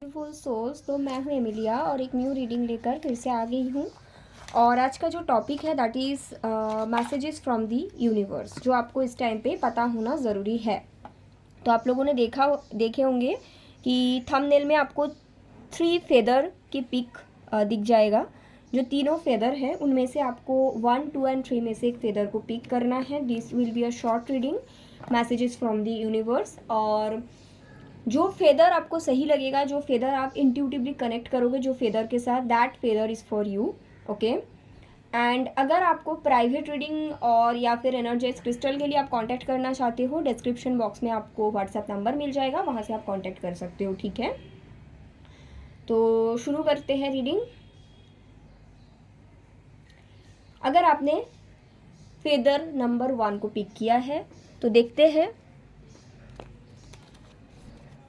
Beautiful souls. तो मैं हूँ एमिलिया और एक न्यू रीडिंग लेकर फिर से आ गई हूँ। और आज का जो टॉपिक है that is messages from the universe, जो आपको इस टाइम पे पता होना ज़रूरी है। तो आप लोगों ने देखे होंगे कि थंबनेल में आपको 3 फेदर की पिक दिख जाएगा। जो तीनों फेदर है उनमें से आपको 1, 2 एंड 3 में से एक फेदर को पिक करना है। This will be a short reading messages from the universe. और जो फेदर आपको सही लगेगा, जो फेदर आप इंट्यूटिवली कनेक्ट करोगे जो फेदर के साथ, that feather is for you. Okay. And अगर आपको प्राइवेट रीडिंग और या फिर एनर्जाइज क्रिस्टल के लिए आप कांटेक्ट करना चाहते हो, डिस्क्रिप्शन बॉक्स में आपको व्हाट्सएप नंबर मिल जाएगा, वहाँ से आप कांटेक्ट कर सकते हो। ठीक है, तो शुरू करते हैं रीडिंग। अगर आपने फेदर नंबर 1 को पिक किया है तो देखते हैं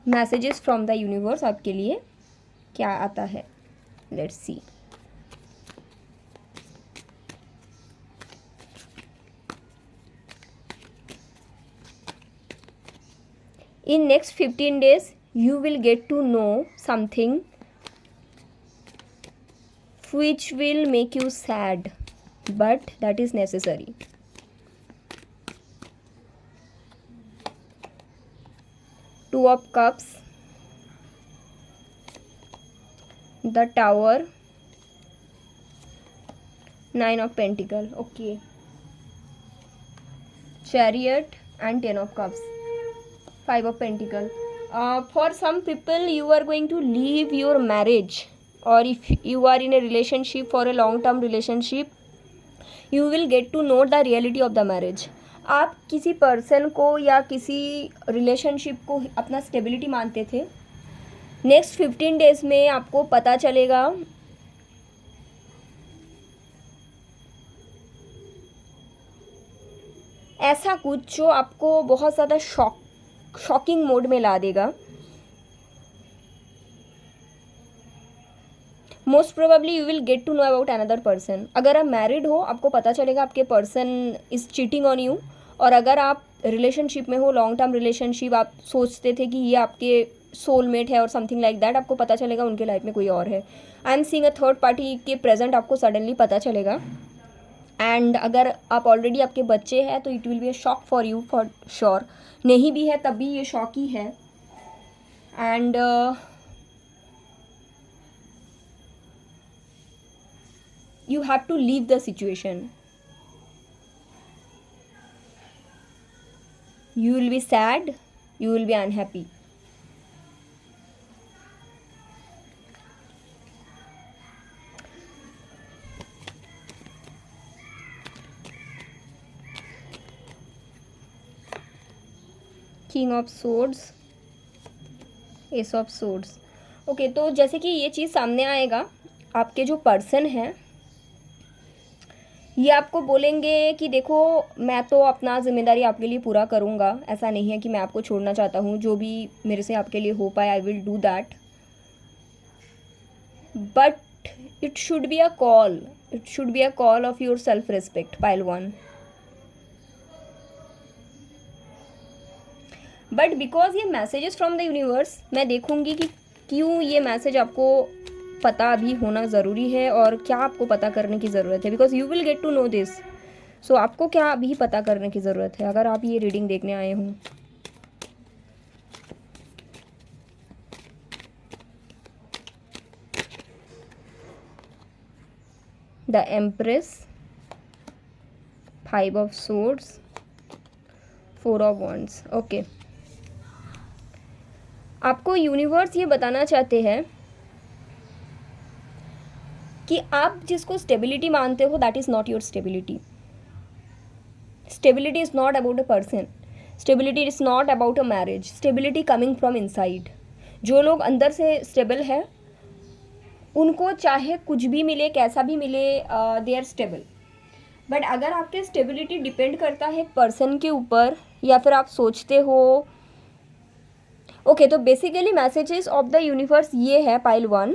मैसेजेस फ्रॉम द यूनिवर्स आपके लिए क्या आता है। Let's C. In next 15 days you will get to know something which will make you sad, but that is necessary. Two of Cups, the Tower, Nine of Pentacles. Okay. Chariot and 10 of Cups, 5 of Pentacles. For some people you are going to leave your marriage, or if you are in a relationship, for a long term relationship, you will get to know the reality of the marriage. आप किसी person को या किसी relationship को अपना stability मानते थे, next 15 days में आपको पता चलेगा ऐसा कुछ जो आपको बहुत ज़्यादा शॉकिंग मोड में ला देगा। Most probably you will get to know about another person. अगर आप मैरिड हो, आपको पता चलेगा आपके person is cheating on you. और अगर आप रिलेशनशिप में हो, लॉन्ग टर्म रिलेशनशिप, आप सोचते थे कि ये आपके सोलमेट है और समथिंग लाइक दैट, आपको पता चलेगा उनके लाइफ में कोई और है। I am seeing a third party के प्रेजेंट आपको सडनली पता चलेगा। एंड अगर आप ऑलरेडी आपके बच्चे हैं तो it will be a shock for you for sure. नहीं भी है तब भी ये शॉक ही है। And you have to leave the situation. You will be sad, you will be unhappy. King of Swords, Ace of Swords. Okay, तो जैसे कि ये चीज़ सामने आएगा, आपके जो पर्सन हैं ये आपको बोलेंगे कि देखो, मैं तो अपना जिम्मेदारी आपके लिए पूरा करूँगा, ऐसा नहीं है कि मैं आपको छोड़ना चाहता हूँ, जो भी मेरे से आपके लिए हो पाए I will do that, but it should be a call, it should be a call of your self respect, pile 1। But because ये मैसेजेस फ्रॉम द यूनिवर्स, मैं देखूँगी कि क्यों ये मैसेज आपको पता भी होना ज़रूरी है और क्या आपको पता करने की ज़रूरत है, because you will get to know this. So आपको क्या अभी पता करने की ज़रूरत है अगर आप ये रीडिंग देखने आए हों। The empress, 5 of swords, 4 of wands. Okay, आपको यूनिवर्स ये बताना चाहते हैं कि आप जिसको स्टेबिलिटी मानते हो that is not your stability. Stability is not about a person, stability is not about a marriage, stability coming from inside. जो लोग अंदर से स्टेबल है उनको चाहे कुछ भी मिले, कैसा भी मिले, दे आर स्टेबल। बट अगर आपके स्टेबिलिटी डिपेंड करता है एक पर्सन के ऊपर, या फिर आप सोचते हो, ओके, तो basically messages of the universe ये है पाइल 1।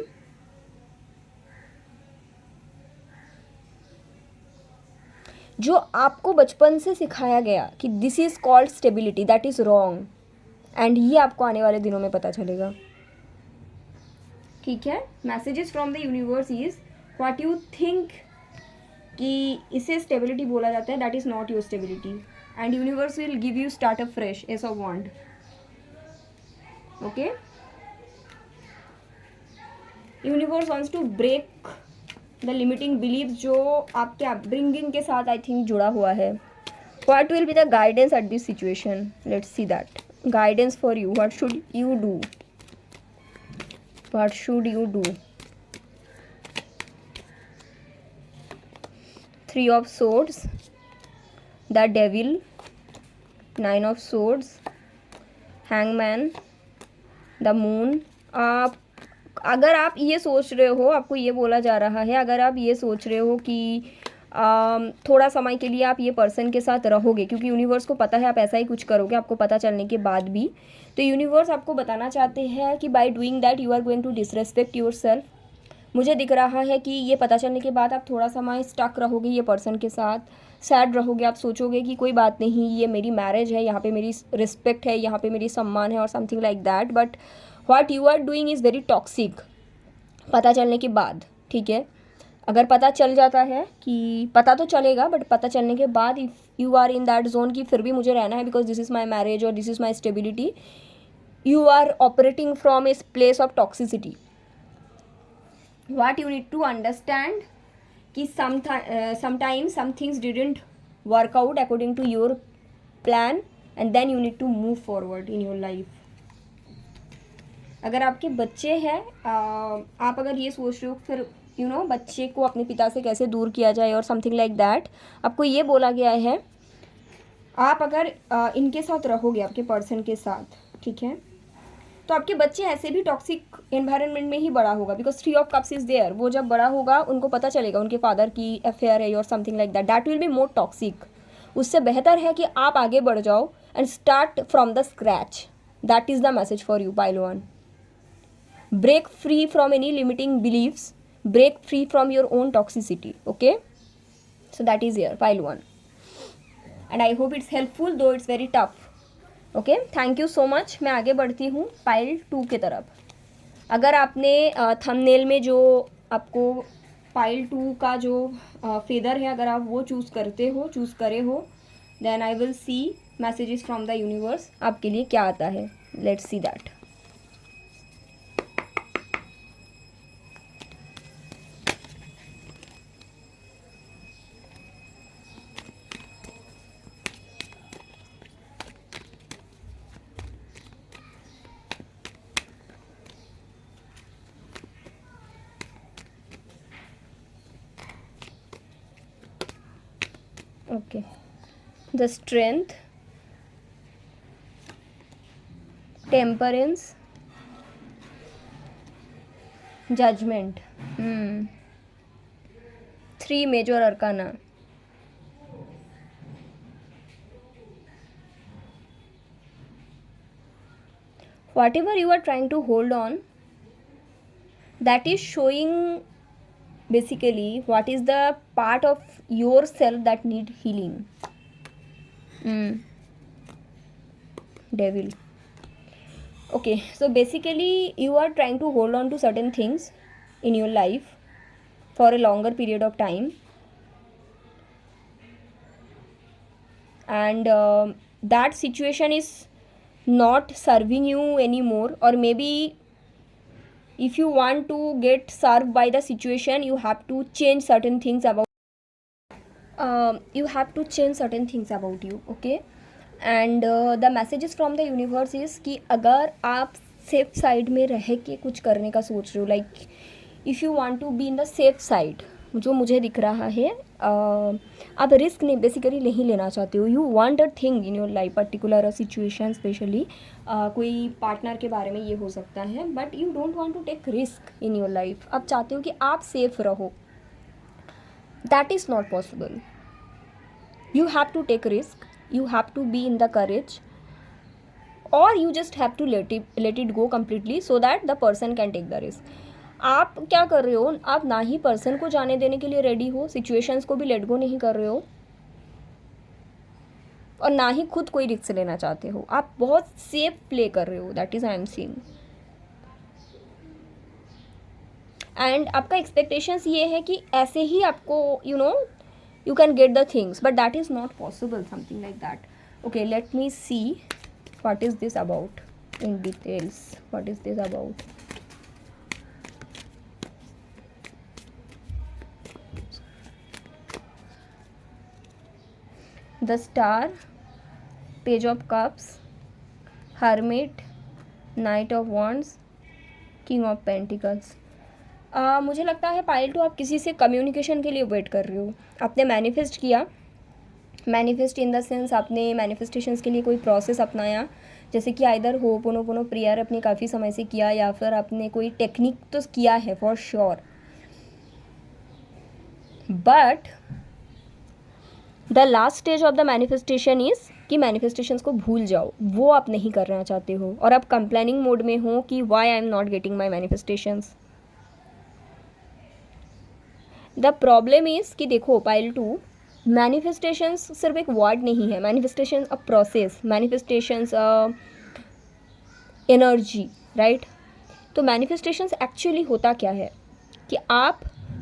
जो आपको बचपन से सिखाया गया कि this is called stability, that is wrong, and ये आपको आने वाले दिनों में पता चलेगा। ठीक है, messages from the universe is what you think कि इसे स्टेबिलिटी बोला जाता है, that is not your stability and universe will give you start up fresh ace of wand. Okay, universe wants to break the limiting belief जो आपके upbringing के साथ I think जुड़ा हुआ है. What will be the guidance at this situation, let's see that. Guidance for you, what should you do, what should you do. 3 of swords, the devil, 9 of swords, hangman, the moon. आप अगर आप ये सोच रहे हो, आपको ये बोला जा रहा है, अगर आप ये सोच रहे हो कि थोड़ा समय के लिए आप ये पर्सन के साथ रहोगे, क्योंकि यूनिवर्स को पता है आप ऐसा ही कुछ करोगे आपको पता चलने के बाद भी, तो यूनिवर्स आपको बताना चाहते हैं कि by doing that you are going to disrespect yourself. मुझे दिख रहा है कि ये पता चलने के बाद आप थोड़ा समय स्टक रहोगे ये पर्सन के साथ, सैड रहोगे, आप सोचोगे कि कोई बात नहीं, ये मेरी मैरिज है, यहाँ पे मेरी रिस्पेक्ट है, यहाँ पे मेरी सम्मान है और something like that. But what you are doing is very toxic पता चलने के बाद. ठीक है, अगर पता चल जाता है कि पता तो चलेगा, बट पता चलने के बाद if you are in that zone कि फिर भी मुझे रहना है because this is my marriage और this is my stability, you are operating from a place of toxicity. What you need to understand कि sometimes some things didn't work out according to your plan and then you need to move forward in your life. अगर आपके बच्चे हैं, आप अगर ये सोच रहे हो फिर बच्चे को अपने पिता से कैसे दूर किया जाए और समथिंग लाइक दैट, आपको ये बोला गया है आप अगर इनके साथ रहोगे, आपके पर्सन के साथ, ठीक है, तो आपके बच्चे ऐसे भी टॉक्सिक एनवायरनमेंट में ही बड़ा होगा because 3 of cups is there. वो जब बड़ा होगा उनको पता चलेगा उनके फादर की अफेयर है और something like that, that will be more toxic. उससे बेहतर है कि आप आगे बढ़ जाओ and start from the scratch. That is the message for you pile 1. Break free from any limiting beliefs, break free from your own toxicity. Okay, so that is here pile 1 and I hope it's helpful though it's very tough. Okay, thank you so much. मैं आगे बढ़ती हूँ pile 2 के तरफ. अगर आपने thumbnail में जो आपको पाइल 2 का जो फेदर है, अगर आप वो चूज़ करे हो, then I will see messages from the universe आपके लिए क्या आता है. Let's see that. Okay, the strength, temperance, judgment. 3 major arcana. Whatever you are trying to hold on, that is showing basically what is the part of yourself that need healing. Devil. Okay, so basically you are trying to hold on to certain things in your life for a longer period of time, and that situation is not serving you anymore, or maybe if you want to get served by the situation you have to change certain things about you. Okay, and the messages from the universe is कि अगर आप safe side में रह के कुछ करने का सोच रहे हो, like if you want to be in the safe side, जो मुझे दिख रहा है, आप रिस्क नहीं बेसिकली नहीं लेना चाहते हो. You want a thing in your life, particular a situation, specially कोई पार्टनर के बारे में ये हो सकता है, but you don't want to take risk in your life. आप चाहते हो कि आप सेफ रहो. That is not possible. You have to take risk, you have to be in the courage, or you just have to let it go completely so that the person can take the risk. आप क्या कर रहे हो, आप ना ही person को जाने देने के लिए रेडी हो, सिचुएशंस को भी लेट गो नहीं कर रहे हो, और ना ही खुद कोई रिस्क लेना चाहते हो. आप बहुत सेफ प्ले कर रहे हो. That is I am seeing. And आपका एक्सपेक्टेशंस ये है कि ऐसे ही आपको you can get the things, but that is not possible, something like that. Okay, let me see what is this about in details. What is this about? The Star, Page of Cups, Hermit, Knight of Wands, King of Pentacles. मुझे लगता है pile to आप किसी से communication के लिए wait कर रहे हो. आपने मैनिफेस्ट किया, मैनिफेस्ट इन द सेंस आपने मैनिफेस्टेशंस के लिए कोई प्रोसेस अपनाया, जैसे कि आइदर होपोनोपोनो प्रेयर अपने काफ़ी समय से किया, या फिर आपने कोई टेक्निक तो किया है for sure, but the last stage of the manifestation is कि मैनिफेस्टेशंस को भूल जाओ, वो आप नहीं करना चाहते हो और आप कंप्लेनिंग मोड में हो कि why I am not getting my manifestations. The problem is कि देखो पाइल टू, मैनिफेस्टेशंस सिर्फ एक वर्ड नहीं है, manifestation a process, manifestations energy, right. तो मैनिफेस्टेशंस एक्चुअली होता क्या है कि आप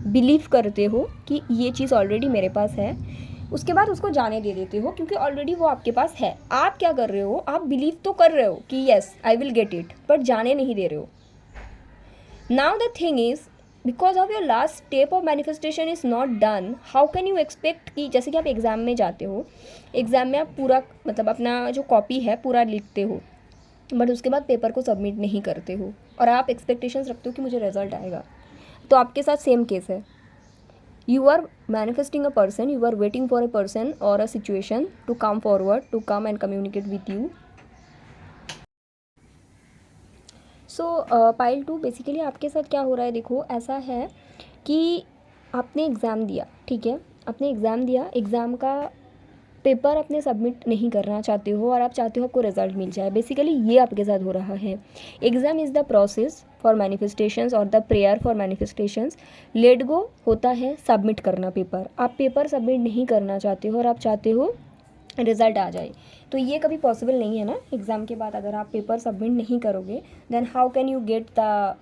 बिलीव करते हो कि ये चीज़ ऑलरेडी मेरे पास है, उसके बाद उसको जाने दे देते हो क्योंकि ऑलरेडी वो आपके पास है. आप क्या कर रहे हो, आप बिलीव तो कर रहे हो कि yes I will get it, but जाने नहीं दे रहे हो. Now the thing is, because of your last step of manifestation is not done, how can you expect कि जैसे कि आप एग्ज़ाम में जाते हो, एग्ज़ाम में आप पूरा मतलब अपना जो कॉपी है पूरा लिखते हो, बट उसके बाद पेपर को सबमिट नहीं करते हो और आप एक्सपेक्टेशंस रखते हो कि मुझे रिजल्ट आएगा. तो आपके साथ सेम केस है. You are manifesting a person, you are waiting for a person or a situation to come forward, to come and communicate with you. So pile 2 basically आपके साथ क्या हो रहा है, देखो ऐसा है कि आपने एग्ज़ाम दिया, ठीक है, आपने एग्ज़ाम दिया, एग्ज़ाम का पेपर अपने सबमिट नहीं करना चाहते हो और आप चाहते हो आपको रिजल्ट मिल जाए. बेसिकली ये आपके साथ हो रहा है. Exam is the process for manifestations और the prayer for manifestations. Let go होता है सबमिट करना पेपर. आप पेपर सबमिट नहीं करना चाहते हो और आप चाहते हो रिज़ल्ट आ जाए. तो ये कभी पॉसिबल नहीं है ना. एग्ज़ाम के बाद अगर आप पेपर सबमिट नहीं करोगे then how can you get the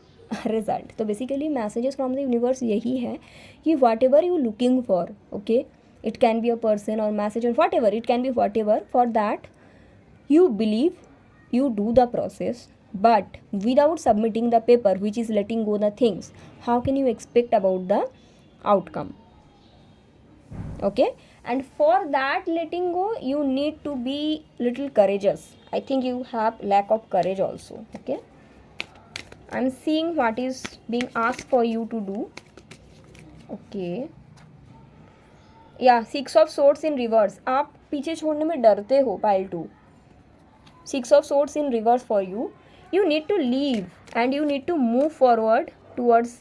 result. तो basically messages from the universe यही है कि whatever you looking for, okay, it can be a person or message or whatever, it can be whatever, for that you believe, you do the process, but without submitting the paper which is letting go the things, how can you expect about the outcome? Okay, and for that letting go you need to be little courageous. I think you have lack of courage also. Okay, I'm seeing what is being asked for you to do. Okay, या 6 of swords in reverse, आप पीछे छोड़ने में डरते हो pile 2. 6 of swords in reverse for you. You need to leave and you need to move forward towards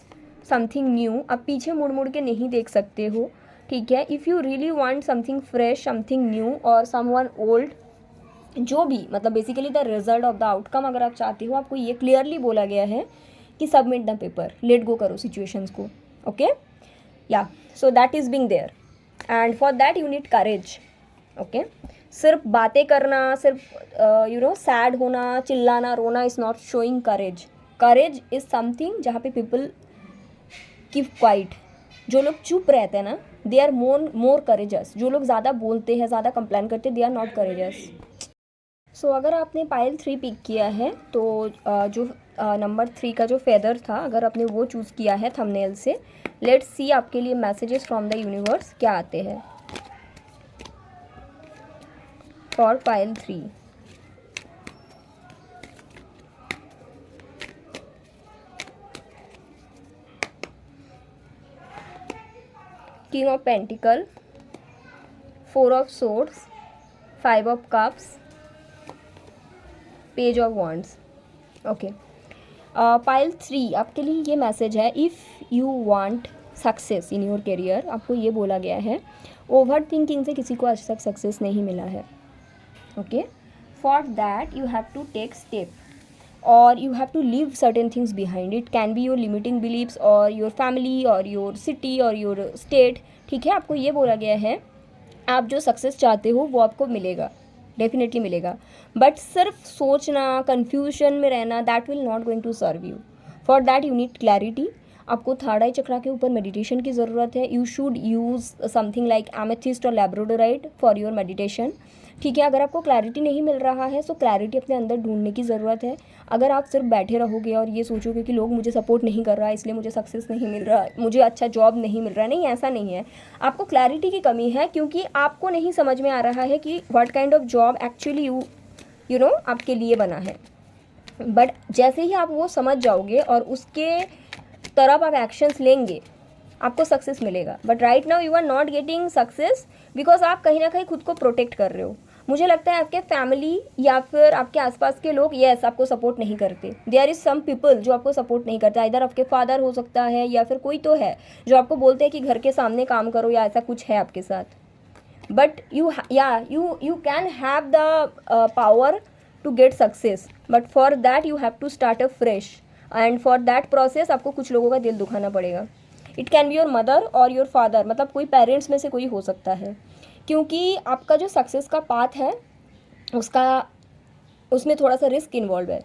something new. आप पीछे मुड़ मुड़ के नहीं देख सकते हो, ठीक है. If you really want something fresh, something new और समवन ओल्ड, जो भी मतलब basically the result of the outcome अगर आप चाहते हो, आपको ये क्लियरली बोला गया है कि submit the paper, let go करो सिचुएशंस को. ओके, या so that is being there and for that you need courage. Okay, सिर्फ बातें करना, सिर्फ सैड होना, चिल्लाना, रोना is not showing courage. Courage is something जहाँ पे पीपल कीप क्वाइट. जो लोग चुप रहते हैं ना, दे आर मोर करेजस. जो लोग ज़्यादा बोलते हैं, ज़्यादा कंप्लेन करते हैं, दे आर नॉट करेजस. सो अगर आपने पाइल 3 पिक किया है तो जो नंबर 3 का जो फेदर था, अगर आपने वो चूज़ किया है थंबनेल से, लेट्स सी आपके लिए मैसेजेस फ्रॉम द यूनिवर्स क्या आते हैं for pile 3. King of pentacle, 4 of swords, 5 of cups, page of wands. Okay, pile 3 आपके लिए ये मैसेज है. If you want success in your career, आपको ये बोला गया है, ओवर थिंकिंग से किसी को आज तक सक्सेस नहीं मिला है. Okay, for that you have to take step और you have to leave certain things behind. It can be your limiting beliefs और योर फैमिली और योर सिटी और योर स्टेट. ठीक है, आपको ये बोला गया है आप जो सक्सेस चाहते हो वो आपको मिलेगा, डेफिनेटली मिलेगा, बट सिर्फ सोचना, कन्फ्यूजन में रहना, that will not going to serve you. For that you need clarity. आपको थर्ड आई चक्रा के ऊपर मेडिटेशन की ज़रूरत है. You should use something like amethyst और लैब्राडोराइट फॉर योर मेडिटेशन. ठीक है, अगर आपको क्लैरिटी नहीं मिल रहा है तो क्लैरिटी अपने अंदर ढूंढने की ज़रूरत है. अगर आप सिर्फ बैठे रहोगे और ये सोचोगे कि लोग मुझे सपोर्ट नहीं कर रहा है इसलिए मुझे सक्सेस नहीं मिल रहा, मुझे अच्छा जॉब नहीं मिल रहा है, नहीं, ऐसा नहीं है. आपको क्लैरिटी की कमी है क्योंकि आपको नहीं समझ में आ रहा है कि what kind of job actually you know आपके लिए बना है. बट जैसे ही आप वो समझ जाओगे और उसके तरफ आप एक्शंस लेंगे, आपको सक्सेस मिलेगा. But right now you are not getting success because आप कहीं ना कहीं खुद को प्रोटेक्ट कर रहे हो. मुझे लगता है आपके फैमिली या फिर आपके आसपास के लोग यस आपको सपोर्ट नहीं करते. देयर इज़ सम पीपल जो आपको सपोर्ट नहीं करते. इधर आपके फादर हो सकता है या फिर कोई तो है जो आपको बोलते हैं कि घर के सामने काम करो या ऐसा कुछ है आपके साथ. But you can have the power to get success, but for that you have to start afresh, and for that process आपको कुछ लोगों का दिल दुखाना पड़ेगा. It can be your mother और योर फादर, मतलब कोई पेरेंट्स में से कोई हो सकता है. क्योंकि आपका जो सक्सेस का पाथ है उसमें थोड़ा सा रिस्क इन्वॉल्व है.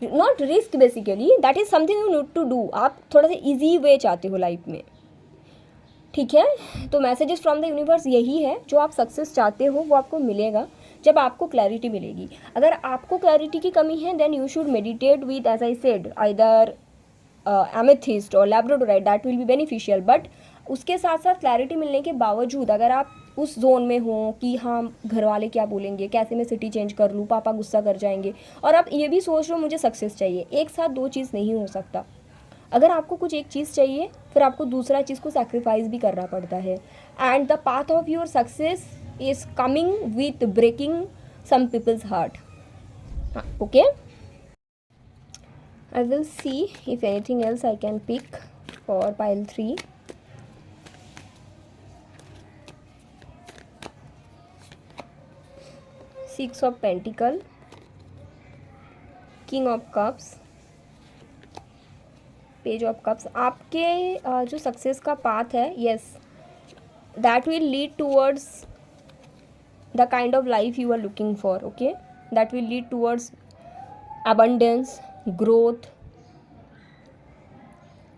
Not risk, basically that is something you need to do. आप थोड़ा सा ईजी वे चाहते हो लाइफ में. ठीक है, तो मैसेजेस फ्रॉम द यूनिवर्स यही है, जो आप सक्सेस चाहते हो वो आपको मिलेगा जब आपको क्लैरिटी मिलेगी. अगर आपको क्लैरिटी की कमी है then you should meditate with, as I said, either amethyst और labradorite, that will be beneficial. But उसके साथ साथ क्लैरिटी मिलने के बावजूद अगर आप उस जोन में हो कि हाँ घर वाले क्या बोलेंगे, कैसे मैं सिटी चेंज कर लूँ, पापा गुस्सा कर जाएंगे, और आप ये भी सोच रहे हो मुझे सक्सेस चाहिए, एक साथ दो चीज़ नहीं हो सकता. अगर आपको कुछ एक चीज़ चाहिए फिर आपको दूसरा चीज़ को सैक्रिफाइस भी करना पड़ता है. And the path of your success is coming with breaking some people's heart. Okay, I will see if anything else I can pick for pile 3. Six of Pentacle, King of Cups, Page of Cups. आपके जो success का path है, yes, that will lead towards the kind of life you are looking for. Okay, that will lead towards abundance, growth.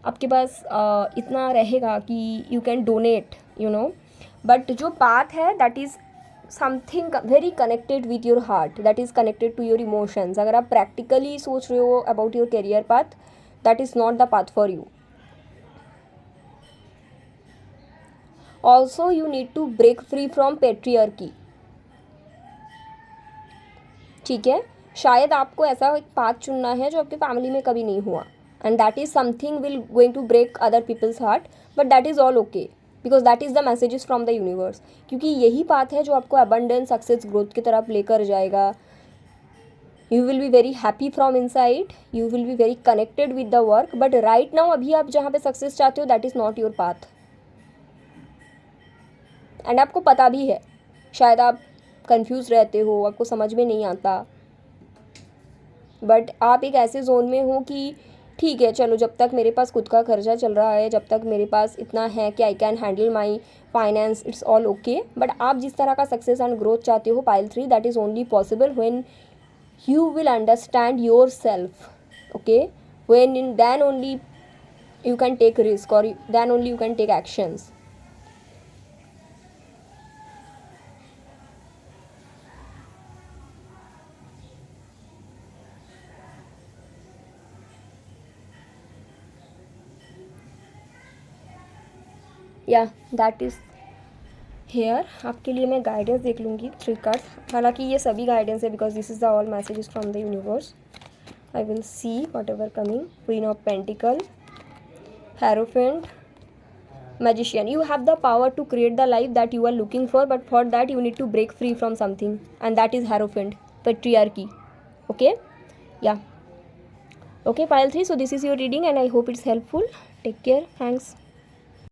आपके पास इतना रहेगा कि you can donate, you know. But जो पाथ है that is something very connected with your heart, that is connected to your emotions. अगर आप प्रैक्टिकली सोच रहे हो about your career path, that is not the path for you. Also you need to break free from patriarchy. ठीक है, शायद आपको ऐसा एक पाथ चुनना है जो आपके फैमिली में कभी नहीं हुआ, and that is something will going to break other people's heart, but that is all okay because that is the messages from the universe. क्योंकि यही पाथ है जो आपको abundance, success, growth की तरफ लेकर जाएगा. you will be very happy from inside, you will be very connected with the work, but right now अभी आप जहाँ पे success चाहते हो that is not your path. and आपको पता भी है, शायद आप कंफ्यूज रहते हो, आपको समझ में नहीं आता, बट आप एक ऐसे जोन में हो कि ठीक है चलो जब तक मेरे पास खुद का खर्चा चल रहा है, जब तक मेरे पास इतना है कि I can handle my finance, it's all okay. But आप जिस तरह का सक्सेस एंड ग्रोथ चाहते हो पाइल 3, that is only possible when you will understand yourself. Okay, when in then only you can take risk और then only you can take actions. या that is here. आपके लिए मैं guidance देख लूँगी 3 कार्ड्स. हालांकि ये सभी गाइडेंस है because this is the all messages from the universe. I will see what ever coming. Queen of pentacle, hierophant, magician. You have the power to create the life that you are looking for, but for that you need to break free from something, and that is Hierophant, patriarchy. Okay, yeah, okay, pile 3. So this is your reading and I hope it's helpful. Take care, thanks.